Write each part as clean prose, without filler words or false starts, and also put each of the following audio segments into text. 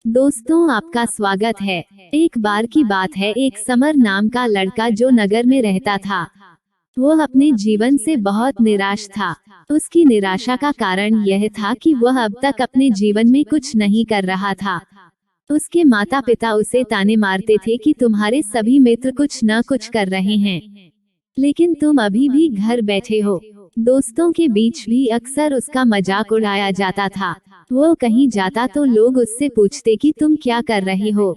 दोस्तों, आपका स्वागत है। एक बार की बात है, एक समर नाम का लड़का जो नगर में रहता था। वो अपने जीवन से बहुत निराश था। उसकी निराशा का कारण यह था कि वह अब तक अपने जीवन में कुछ नहीं कर रहा था। उसके माता पिता उसे ताने मारते थे कि तुम्हारे सभी मित्र कुछ न कुछ कर रहे हैं, लेकिन तुम अभी भी घर बैठे हो। दोस्तों के बीच भी अक्सर उसका मजाक उड़ाया जाता था। वो कहीं जाता तो लोग उससे पूछते कि तुम क्या कर रहे हो।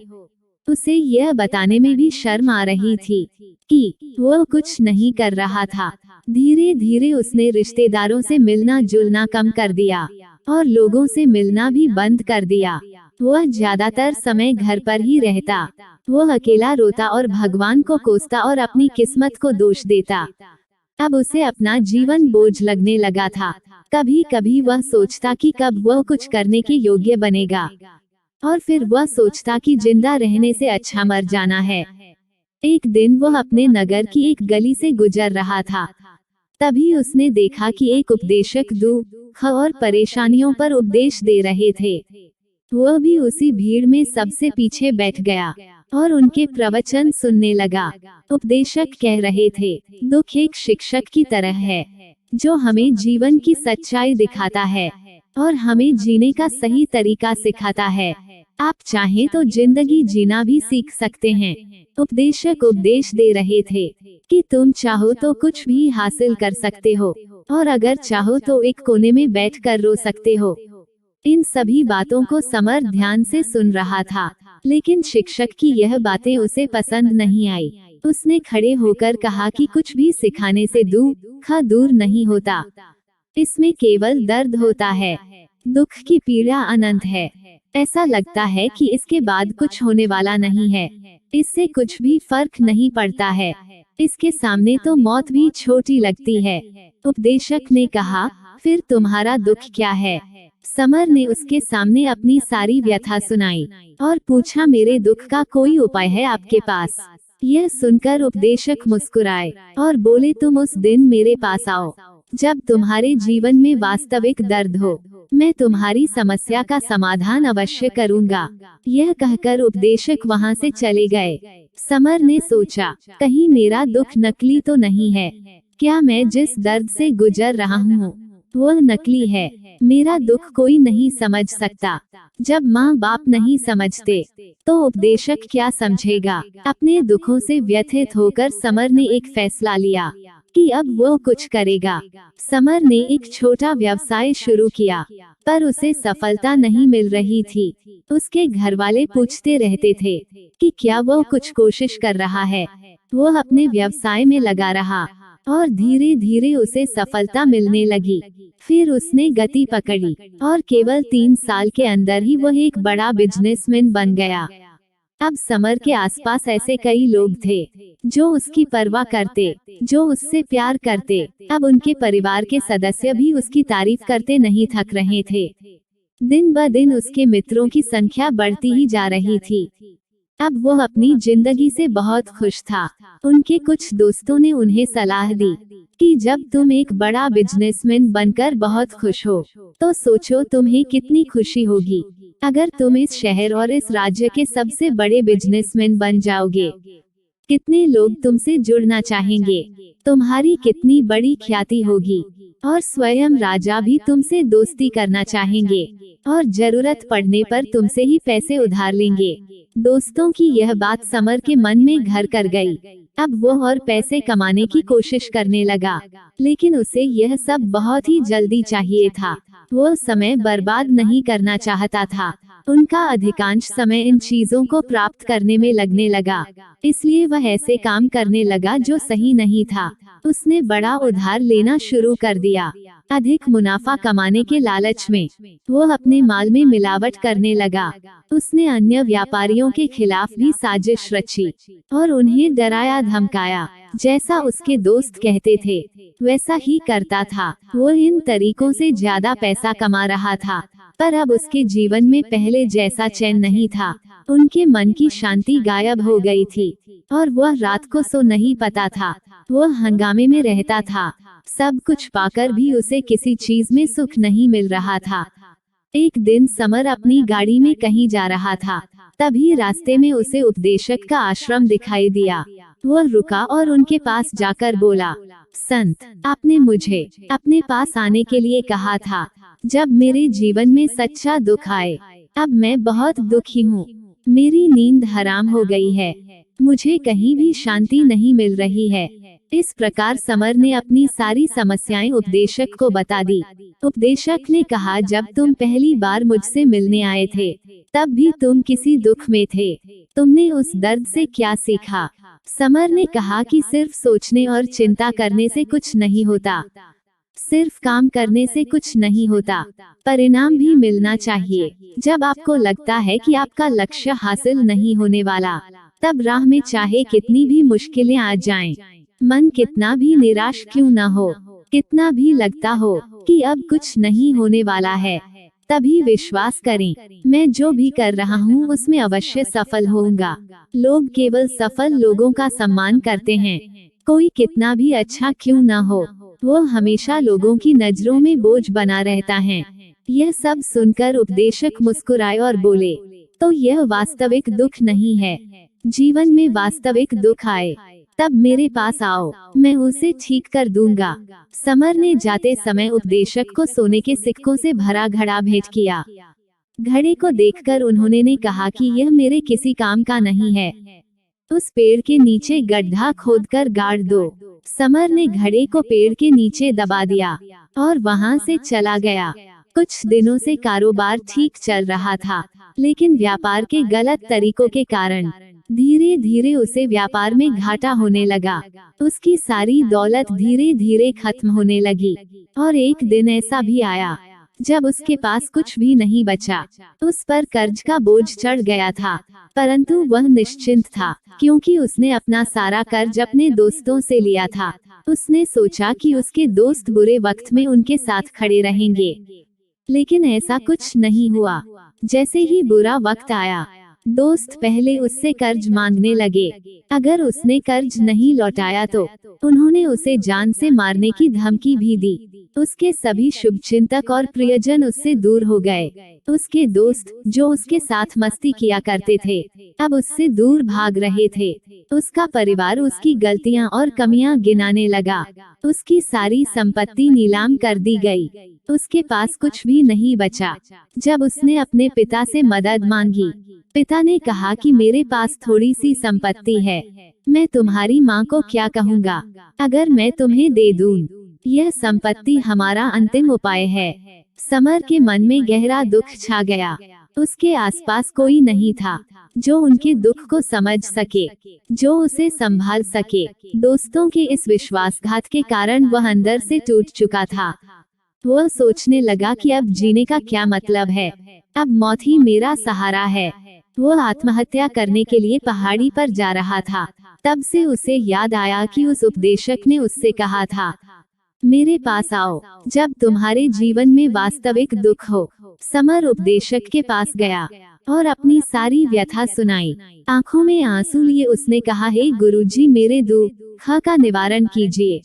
उसे यह बताने में भी शर्म आ रही थी कि वो कुछ नहीं कर रहा था। धीरे धीरे उसने रिश्तेदारों से मिलना जुलना कम कर दिया और लोगों से मिलना भी बंद कर दिया। वह ज्यादातर समय घर पर ही रहता। वह अकेला रोता और भगवान को कोसता और अपनी किस्मत को दोष देता। अब उसे अपना जीवन बोझ लगने लगा था। कभी कभी वह सोचता कि कब वह कुछ करने के योग्य बनेगा, और फिर वह सोचता कि जिंदा रहने से अच्छा मर जाना है। एक दिन वह अपने नगर की एक गली से गुजर रहा था। तभी उसने देखा कि एक उपदेशक दुख और परेशानियों पर उपदेश दे रहे थे। वह भी उसी भीड़ में सबसे पीछे बैठ गया और उनके प्रवचन सुनने लगा। उपदेशक कह रहे थे, दुख एक शिक्षक की तरह है जो हमें जीवन की सच्चाई दिखाता है और हमें जीने का सही तरीका सिखाता है। आप चाहें तो जिंदगी जीना भी सीख सकते हैं। उपदेशक उपदेश दे रहे थे कि तुम चाहो तो कुछ भी हासिल कर सकते हो, और अगर चाहो तो एक कोने में बैठकर रो सकते हो। इन सभी बातों को समर ध्यान से सुन रहा था, लेकिन शिक्षक की यह बातें उसे पसंद नहीं आई। उसने खड़े होकर कहा कि कुछ भी सिखाने से दुख दूर नहीं होता, इसमें केवल दर्द होता है। दुख की पीड़ा अनंत है। ऐसा लगता है कि इसके बाद कुछ होने वाला नहीं है। इससे कुछ भी फर्क नहीं पड़ता है। इसके सामने तो मौत भी छोटी लगती है। उपदेशक ने कहा, फिर तुम्हारा दुख क्या है? समर ने उसके सामने अपनी सारी व्यथा सुनाई और पूछा, मेरे दुख का कोई उपाय है आपके पास? यह सुनकर उपदेशक मुस्कुराए और बोले, तुम उस दिन मेरे पास आओ जब तुम्हारे जीवन में वास्तविक दर्द हो। मैं तुम्हारी समस्या का समाधान अवश्य करूंगा। यह कहकर उपदेशक वहां से चले गए। समर ने सोचा, कहीं मेरा दुख नकली तो नहीं है? क्या मैं जिस दर्द से गुजर रहा हूँ वह नकली है? मेरा दुख कोई नहीं समझ सकता। जब माँ बाप नहीं समझते तो उपदेशक क्या समझेगा? अपने दुखों से व्यथित होकर समर ने एक फैसला लिया कि अब वो कुछ करेगा। समर ने एक छोटा व्यवसाय शुरू किया, पर उसे सफलता नहीं मिल रही थी। उसके घर वाले पूछते रहते थे कि क्या वो कुछ कोशिश कर रहा है। वो अपने व्यवसाय में लगा रहा और धीरे धीरे उसे सफलता मिलने लगी। फिर उसने गति पकड़ी और केवल 3 साल के अंदर ही वह एक बड़ा बिजनेसमैन बन गया। अब समर के आसपास ऐसे कई लोग थे जो उसकी परवाह करते, जो उससे प्यार करते। अब उनके परिवार के सदस्य भी उसकी तारीफ करते नहीं थक रहे थे। दिन ब दिन उसके मित्रों की संख्या बढ़ती ही जा रही थी। अब वो अपनी जिंदगी से बहुत खुश था। उनके कुछ दोस्तों ने उन्हें सलाह दी कि जब तुम एक बड़ा बिजनेसमैन बनकर बहुत खुश हो, तो सोचो तुम्हें कितनी खुशी होगी अगर तुम इस शहर और इस राज्य के सबसे बड़े बिजनेसमैन बन जाओगे। कितने लोग तुमसे जुड़ना चाहेंगे, तुम्हारी कितनी बड़ी ख्याति होगी, और स्वयं राजा भी तुमसे दोस्ती करना चाहेंगे और जरूरत पड़ने पर तुमसे ही पैसे उधार लेंगे। दोस्तों की यह बात समर के मन में घर कर गई। अब वो और पैसे कमाने की कोशिश करने लगा, लेकिन उसे यह सब बहुत ही जल्दी चाहिए था। वो समय बर्बाद नहीं करना चाहता था। उनका अधिकांश समय इन चीजों को प्राप्त करने में लगने लगा, इसलिए वह ऐसे काम करने लगा जो सही नहीं था। उसने बड़ा उधार लेना शुरू कर दिया। अधिक मुनाफा कमाने के लालच में वो अपने माल में मिलावट करने लगा। उसने अन्य व्यापारियों के खिलाफ भी साजिश रची और उन्हें डराया धमकाया। जैसा उसके दोस्त कहते थे वैसा ही करता था। वो इन तरीकों से ज्यादा पैसा कमा रहा था, पर अब उसके जीवन में पहले जैसा चैन नहीं था। उनके मन की शांति गायब हो गई थी और वह रात को सो नहीं पाता था। वह हंगामे में रहता था। सब कुछ पाकर भी उसे किसी चीज में सुख नहीं मिल रहा था। एक दिन समर अपनी गाड़ी में कहीं जा रहा था। तभी रास्ते में उसे उपदेशक का आश्रम दिखाई दिया। वह रुका और उनके पास जाकर बोला, संत, आपने मुझे अपने पास आने के लिए कहा था जब मेरे जीवन में सच्चा दुख आए। अब मैं बहुत दुखी हूँ। मेरी नींद हराम हो गई है। मुझे कहीं भी शांति नहीं मिल रही है। इस प्रकार समर ने अपनी सारी समस्याएं उपदेशक को बता दी। उपदेशक ने कहा, जब तुम पहली बार मुझसे मिलने आए थे तब भी तुम किसी दुख में थे। तुमने उस दर्द से क्या सीखा? समर ने कहा कि सिर्फ सोचने और चिंता करने से कुछ नहीं होता, सिर्फ काम करने से कुछ नहीं होता, परिणाम भी मिलना चाहिए। जब आपको लगता है कि आपका लक्ष्य हासिल नहीं होने वाला, तब राह में चाहे कितनी भी मुश्किलें आ जाएं, मन कितना भी निराश क्यों न हो, कितना भी लगता हो कि अब कुछ नहीं होने वाला है, तभी विश्वास करें, मैं जो भी कर रहा हूँ उसमें अवश्य सफल होऊंगा। लोग केवल सफल लोगों का सम्मान करते हैं, कोई कितना भी अच्छा क्यों न हो, वो हमेशा लोगों की नजरों में बोझ बना रहता है। यह सब सुनकर उपदेशक मुस्कुराए और बोले, तो यह वास्तविक दुख नहीं है। जीवन में वास्तविक दुख आए तब मेरे पास आओ, मैं उसे ठीक कर दूंगा। समर ने जाते समय उपदेशक को सोने के सिक्कों से भरा घड़ा भेंट किया। घड़े को देखकर उन्होंने ने कहा कि यह मेरे किसी काम का नहीं है, उस पेड़ के नीचे गड्ढा खोदकर गाड़ दो। समर ने घड़े को पेड़ के नीचे दबा दिया और वहां से चला गया। कुछ दिनों से कारोबार ठीक चल रहा था, लेकिन व्यापार के गलत तरीकों के कारण धीरे धीरे उसे व्यापार में घाटा होने लगा। उसकी सारी दौलत धीरे धीरे खत्म होने लगी और एक दिन ऐसा भी आया जब उसके पास कुछ भी नहीं बचा। उस पर कर्ज का बोझ चढ़ गया था, परंतु वह निश्चिंत था क्योंकि उसने अपना सारा कर्ज अपने दोस्तों से लिया था। उसने सोचा कि उसके दोस्त बुरे वक्त में उनके साथ खड़े रहेंगे, लेकिन ऐसा कुछ नहीं हुआ। जैसे ही बुरा वक्त आया, दोस्त पहले उससे कर्ज मांगने लगे। अगर उसने कर्ज नहीं लौटाया तो उन्होंने उसे जान से मारने की धमकी भी दी। उसके सभी शुभचिंतक और प्रियजन उससे दूर हो गए। उसके दोस्त जो उसके साथ मस्ती किया करते थे, अब उससे दूर भाग रहे थे। उसका परिवार उसकी गलतियां और कमियां गिनाने लगा। उसकी सारी संपत्ति नीलाम कर दी गई। उसके पास कुछ भी नहीं बचा। जब उसने अपने पिता से मदद मांगी, पिता ने कहा कि मेरे पास थोड़ी सी संपत्ति है, मैं तुम्हारी माँ को क्या कहूँगा अगर मैं तुम्हें दे दूं? यह संपत्ति हमारा अंतिम उपाय है। समर के मन में गहरा दुख छा गया। उसके आसपास कोई नहीं था जो उनके दुख को समझ सके, जो उसे संभाल सके। दोस्तों के इस विश्वासघात के कारण वह अंदर से टूट चुका था। वह सोचने लगा कि अब जीने का क्या मतलब है, अब मौत ही मेरा सहारा है। वह आत्महत्या करने के लिए पहाड़ी पर जा रहा था। तब से उसे याद आया कि उस उपदेशक ने उससे कहा था, मेरे पास आओ जब तुम्हारे जीवन में वास्तविक दुख हो। समर उपदेशक के पास गया और अपनी सारी व्यथा सुनाई। आंखों में आंसू लिए उसने कहा, हे गुरुजी, मेरे दुख का निवारण कीजिए।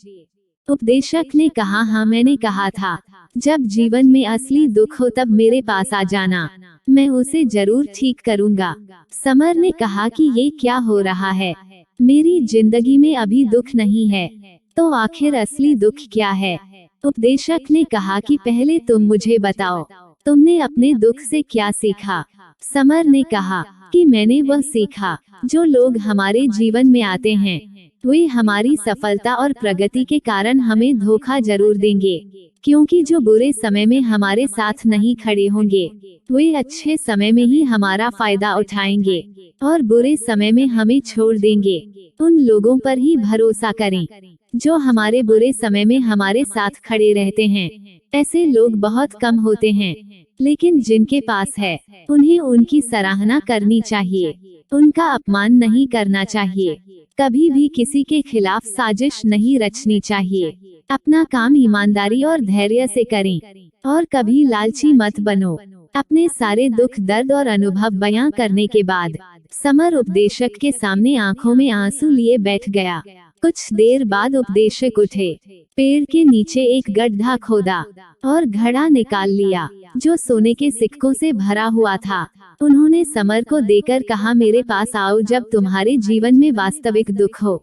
उपदेशक ने कहा, हाँ, मैंने कहा था जब जीवन में असली दुख हो तब मेरे पास आ जाना, मैं उसे जरूर ठीक करूंगा। समर ने कहा कि ये क्या हो रहा है, मेरी जिंदगी में अभी दुख नहीं है, तो आखिर असली दुख क्या है? उपदेशक ने कहा कि पहले तुम मुझे बताओ, तुमने अपने दुख से क्या सीखा? समर ने कहा कि मैंने वह सीखा, जो लोग हमारे जीवन में आते हैं वे हमारी सफलता और प्रगति के कारण हमें धोखा जरूर देंगे, क्योंकि जो बुरे समय में हमारे साथ नहीं खड़े होंगे वे अच्छे समय में ही हमारा फायदा उठाएंगे और बुरे समय में हमें छोड़ देंगे। उन लोगों पर ही भरोसा करें जो हमारे बुरे समय में हमारे साथ खड़े रहते हैं। ऐसे लोग बहुत कम होते हैं, लेकिन जिनके पास है उन्हें उनकी सराहना करनी चाहिए, उनका अपमान नहीं करना चाहिए। कभी भी किसी के खिलाफ साजिश नहीं रचनी चाहिए। अपना काम ईमानदारी और धैर्य से करें और कभी लालची मत बनो। अपने सारे दुख दर्द और अनुभव बयां करने के बाद समर उपदेशक के सामने आंखों में आंसू लिए बैठ गया। कुछ देर बाद उपदेशक उठे, पेड़ के नीचे एक गड्ढा खोदा और घड़ा निकाल लिया जो सोने के सिक्कों से भरा हुआ था। उन्होंने समर को देकर कहा, मेरे पास आओ जब तुम्हारे जीवन में वास्तविक दुख हो।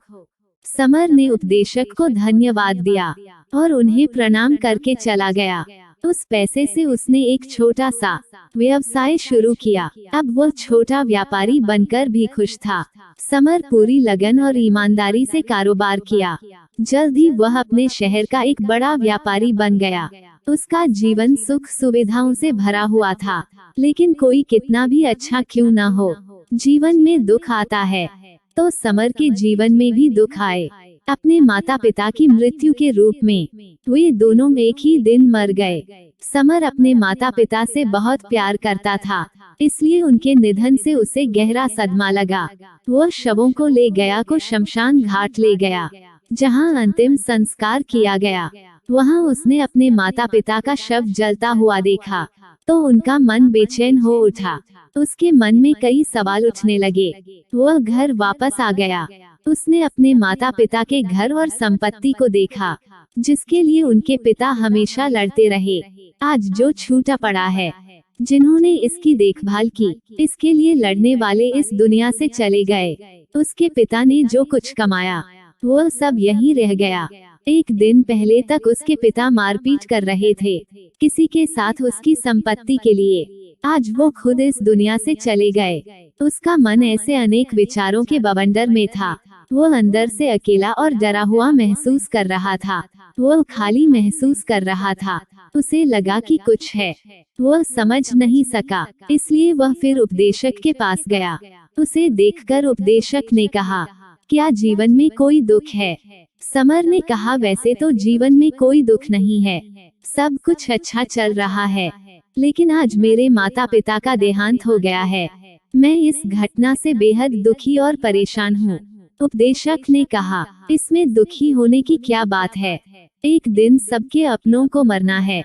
समर ने उपदेशक को धन्यवाद दिया और उन्हें प्रणाम करके चला गया। उस पैसे से उसने एक छोटा सा व्यवसाय शुरू किया। अब वह छोटा व्यापारी बनकर भी खुश था। समर पूरी लगन और ईमानदारी से कारोबार किया। जल्द ही वह अपने शहर का एक बड़ा व्यापारी बन गया। उसका जीवन सुख सुविधाओं से भरा हुआ था, लेकिन कोई कितना भी अच्छा क्यों न हो, जीवन में दुख आता है। तो समर के जीवन में भी दुख आए। अपने माता पिता की मृत्यु के रूप में वे दोनों एक ही दिन मर गए। समर अपने माता पिता से बहुत प्यार करता था, इसलिए उनके निधन से उसे गहरा सदमा लगा। वह शवों को ले गया को शमशान घाट ले गया, जहां अंतिम संस्कार किया गया। वहां उसने अपने माता पिता का शव जलता हुआ देखा तो उनका मन बेचैन हो उठा। उसके मन में कई सवाल उठने लगे। वह घर वापस आ गया। उसने अपने माता पिता के घर और संपत्ति को देखा, जिसके लिए उनके पिता हमेशा लड़ते रहे, आज जो छूटा पड़ा है। जिन्होंने इसकी देखभाल की, इसके लिए लड़ने वाले इस दुनिया से चले गए। उसके पिता ने जो कुछ कमाया वह सब यहीं रह गया। एक दिन पहले तक उसके पिता मारपीट कर रहे थे किसी के साथ उसकी संपत्ति के लिए। आज वो खुद इस दुनिया से चले गए। उसका मन ऐसे अनेक विचारों के बवंडर में था। वो अंदर से अकेला और डरा हुआ महसूस कर रहा था। वो खाली महसूस कर रहा था। उसे लगा कि कुछ है, वह समझ नहीं सका, इसलिए वह फिर उपदेशक के पास गया। उसे देखकर उपदेशक ने कहा, क्या जीवन में कोई दुख है? समर ने कहा, वैसे तो जीवन में कोई दुख नहीं है, सब कुछ अच्छा चल रहा है, लेकिन आज मेरे माता पिता का देहांत हो गया है। मैं इस घटना से बेहद दुखी और परेशान हूँ। उपदेशक ने कहा, इसमें दुखी होने की क्या बात है? एक दिन सबके अपनों को मरना है।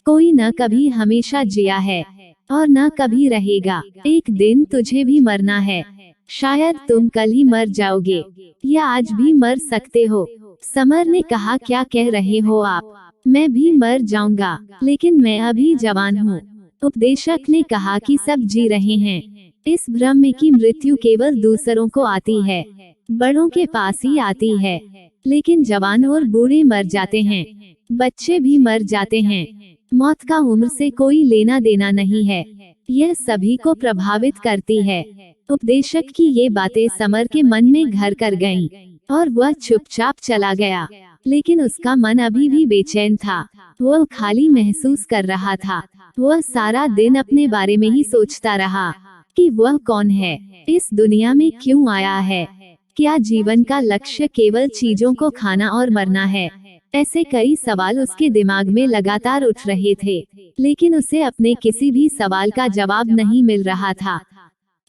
कोई न कभी हमेशा जिया है और न कभी रहेगा। एक दिन तुझे भी मरना है। शायद तुम कल ही मर जाओगे या आज भी मर सकते हो। समर ने कहा, क्या कह रहे हो आप? मैं भी मर जाऊंगा, लेकिन मैं अभी जवान हूँ। उपदेशक ने कहा कि सब जी रहे हैं इस भ्रम में कि मृत्यु केवल दूसरों को आती है, बड़ों के पास ही आती है, लेकिन जवान और बूढ़े मर जाते हैं, बच्चे भी मर जाते हैं। मौत का उम्र से कोई लेना देना नहीं है, यह सभी को प्रभावित करती है। उपदेशक की ये बातें समर के मन में घर कर गईं, और वह चुपचाप चला गया। लेकिन उसका मन अभी भी बेचैन था। वह खाली महसूस कर रहा था। वह सारा दिन अपने बारे में ही सोचता रहा कि वह कौन है, इस दुनिया में क्यों आया है, क्या जीवन का लक्ष्य केवल चीजों को खाना और मरना है? ऐसे कई सवाल उसके दिमाग में लगातार उठ रहे थे, लेकिन उसे अपने किसी भी सवाल का जवाब नहीं मिल रहा था,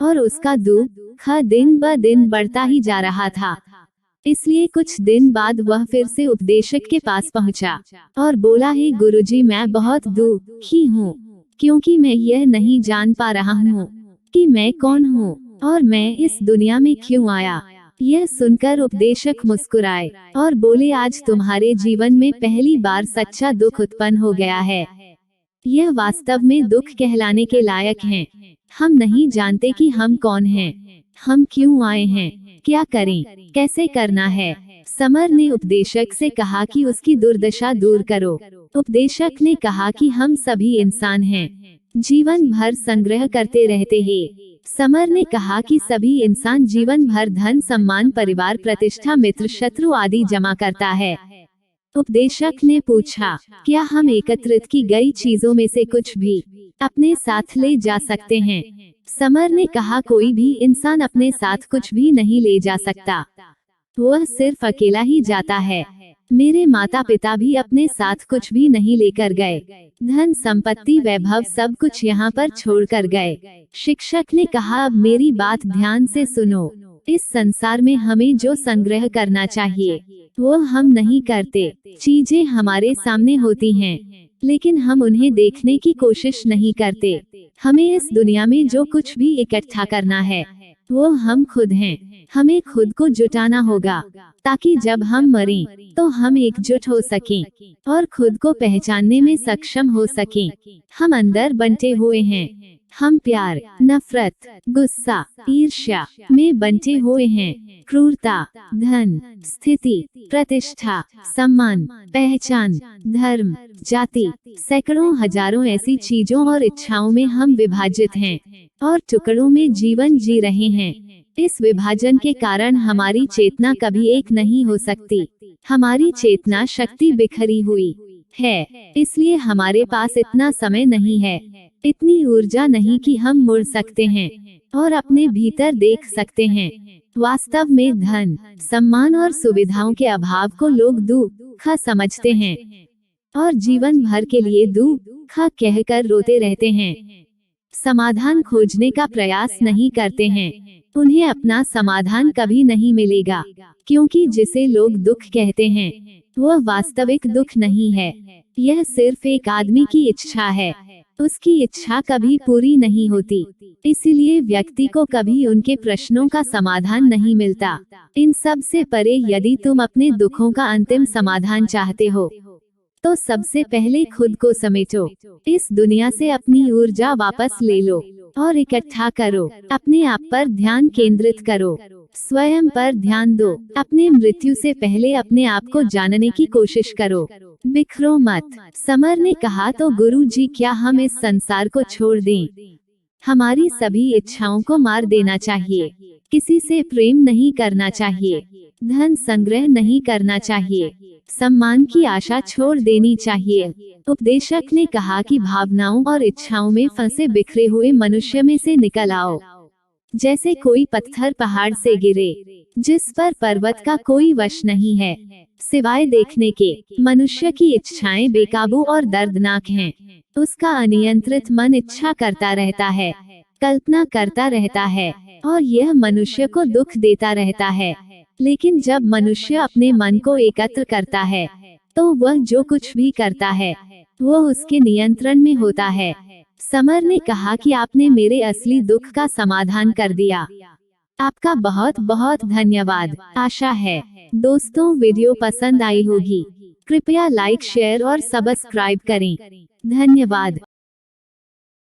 और उसका दुख दिन ब दिन बढ़ता ही जा रहा था। इसलिए कुछ दिन बाद वह फिर से उपदेशक के पास पहुंचा और बोला, हे गुरुजी, मैं बहुत दुखी हूँ, क्योंकि मैं यह नहीं जान पा रहा हूँ कि मैं कौन हूँ और मैं इस दुनिया में क्यों आया। यह सुनकर उपदेशक मुस्कुराए और बोले, आज तुम्हारे जीवन में पहली बार सच्चा दुख उत्पन्न हो गया है। यह वास्तव में दुख कहलाने के लायक है। हम नहीं जानते कि हम कौन हैं, हम क्यों आए हैं, क्या करें, कैसे करना है। समर ने उपदेशक से कहा कि उसकी दुर्दशा दूर करो। उपदेशक ने कहा कि हम सभी इंसान हैं, जीवन भर संग्रह करते रहते हैं। समर ने कहा कि सभी इंसान जीवन भर धन, सम्मान, परिवार, प्रतिष्ठा, मित्र, शत्रु आदि जमा करता है। उपदेशक ने पूछा, क्या हम एकत्रित की गई चीजों में से कुछ भी अपने साथ ले जा सकते हैं? समर ने कहा, कोई भी इंसान अपने साथ कुछ भी नहीं ले जा सकता, वह सिर्फ अकेला ही जाता है। मेरे माता पिता भी अपने साथ कुछ भी नहीं लेकर गए, धन, संपत्ति, वैभव सब कुछ यहाँ पर छोड़कर गए। शिक्षक ने कहा, अब मेरी बात ध्यान से सुनो। इस संसार में हमें जो संग्रह करना चाहिए वो हम नहीं करते। चीजें हमारे सामने होती हैं, लेकिन हम उन्हें देखने की कोशिश नहीं करते। हमें इस दुनिया में जो कुछ भी इकट्ठा करना है वो हम खुद हैं। हमें खुद को जुटाना होगा ताकि जब हम मरें तो हम एकजुट हो सकें और खुद को पहचानने में सक्षम हो सकें। हम अंदर बंटे हुए हैं। हम प्यार, नफरत, गुस्सा, ईर्ष्या में बंटे हुए हैं। क्रूरता, धन, स्थिति, प्रतिष्ठा, सम्मान, पहचान, धर्म, जाति, सैकड़ों हजारों ऐसी चीजों और इच्छाओं में हम विभाजित हैं और टुकड़ों में जीवन जी रहे हैं। इस विभाजन के कारण हमारी चेतना कभी एक नहीं हो सकती। हमारी चेतना शक्ति बिखरी हुई है, इसलिए हमारे पास इतना समय नहीं है, इतनी ऊर्जा नहीं कि हम मुड़ सकते हैं और अपने भीतर देख सकते हैं। वास्तव में धन, सम्मान और सुविधाओं के अभाव को लोग दुख समझते हैं और जीवन भर के लिए दुख कहकर रोते रहते हैं। समाधान खोजने का प्रयास नहीं करते हैं। उन्हें अपना समाधान कभी नहीं मिलेगा, क्योंकि जिसे लोग दुख कहते हैं वह वास्तविक दुख नहीं है। यह सिर्फ एक आदमी की इच्छा है। उसकी इच्छा कभी पूरी नहीं होती, इसीलिए व्यक्ति को कभी उनके प्रश्नों का समाधान नहीं मिलता। इन सब से परे यदि तुम अपने दुखों का अंतिम समाधान चाहते हो तो सबसे पहले खुद को समेटो। इस दुनिया से अपनी ऊर्जा वापस ले लो और इकट्ठा करो। अपने आप पर ध्यान केंद्रित करो, स्वयं पर ध्यान दो। अपने मृत्यु से पहले अपने आप को जानने की कोशिश करो। बिखरो मत। समर ने कहा, तो गुरु जी क्या हम इस संसार को छोड़ दें? हमारी सभी इच्छाओं को मार देना चाहिए। किसी से प्रेम नहीं करना चाहिए, धन संग्रह नहीं करना चाहिए, सम्मान की आशा छोड़ देनी चाहिए। उपदेशक ने कहा कि भावनाओं और इच्छाओं में फंसे बिखरे हुए मनुष्य में से निकल आओ, जैसे कोई पत्थर पहाड़ से गिरे जिस पर पर्वत का कोई वश नहीं है सिवाय देखने के। मनुष्य की इच्छाएं बेकाबू और दर्दनाक हैं। उसका अनियंत्रित मन इच्छा करता रहता है, कल्पना करता रहता है और यह मनुष्य को दुख देता रहता है। लेकिन जब मनुष्य अपने मन को एकत्र करता है तो वह जो कुछ भी करता है वह उसके नियंत्रण में होता है। समर ने कहा कि आपने मेरे असली दुख का समाधान कर दिया। आपका बहुत बहुत धन्यवाद। आशा है दोस्तों वीडियो पसंद आई होगी। कृपया लाइक, शेयर और सब्सक्राइब करें। धन्यवाद।